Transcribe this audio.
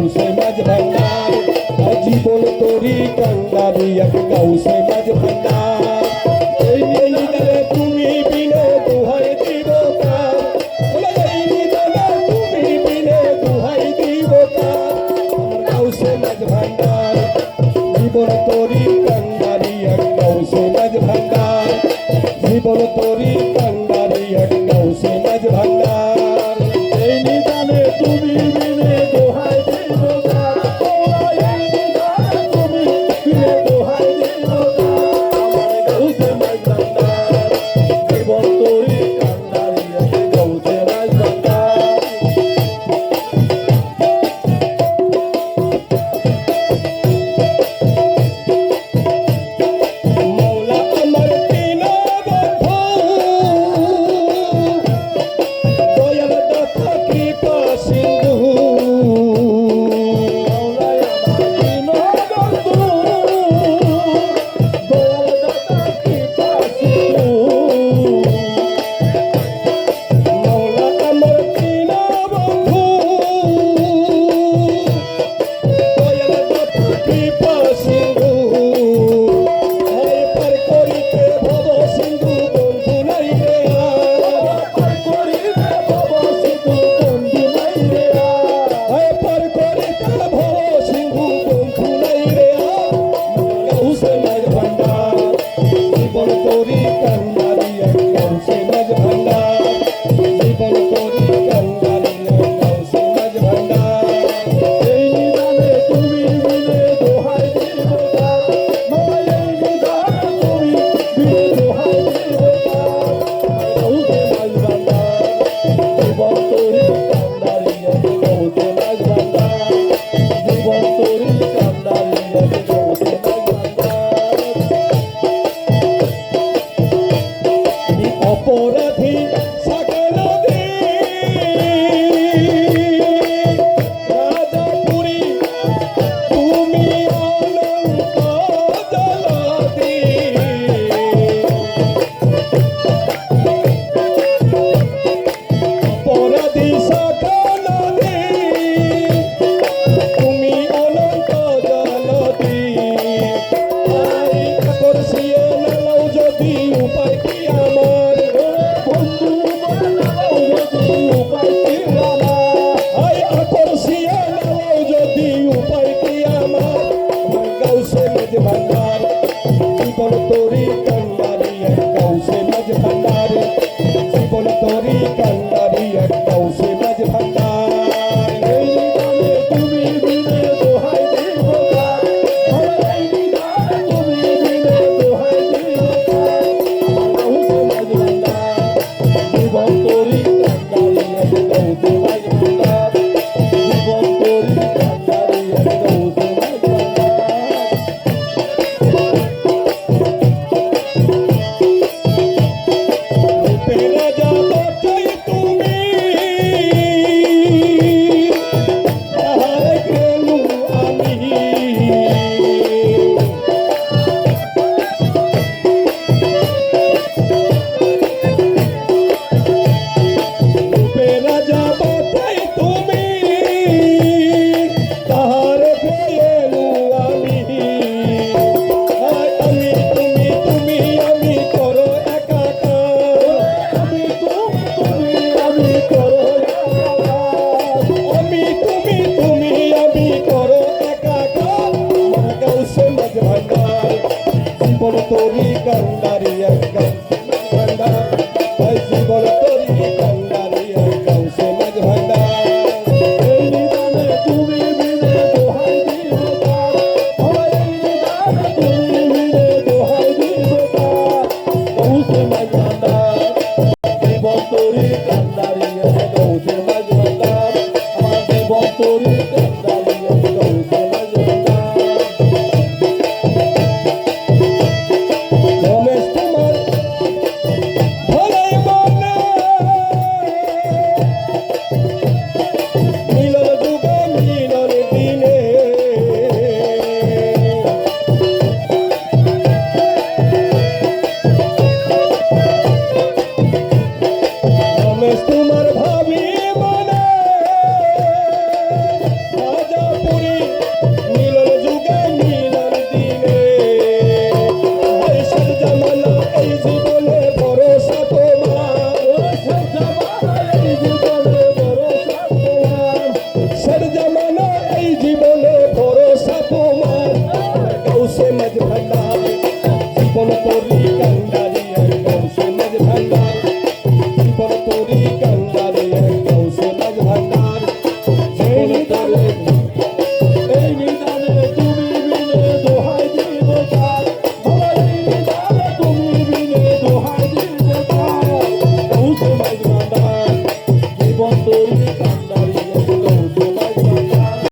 গাউসে মাঝ ভান্ডার জীবন তোরি কান্ডারি এক গাউসে মাঝ ভান্ডার এই নিদানে তুমি বিনে দোহাই দিব কার এই নিদানে তুমি বিনে দোহাই দিব কার আমার গাউসে মাঝ ভান্ডার জীবন তোরি কান্ডারি এক গাউসে মাঝ ভান্ডার জীবন তোরি কান্ডারি এক গাউসে মাঝ ভান্ডার এই নিদানে তুমি বিনে দোহাই দিব কার এই নিদানে তুমি বিনে দোহাই দিব কার আমার গাউসে মাঝ ভান্ডার জীবন তোরি কান্ডারি এক গাউসে মাঝ ভান্ডার মৌলা আমার তিন দয়াল দাতা কৃপা সিন্ধু মৌলা আমার তিন দয়াল দাতা কৃপা সিন্ধু মৌলা আমার তিন বন্ধু দয়াল দাতা কৃপা সিন্ধু পার করিতে ভব সিন্ধু বন্ধু নাই রে পার করিতে ভব সিন্ধু বন্ধু নাই রে পার করিতে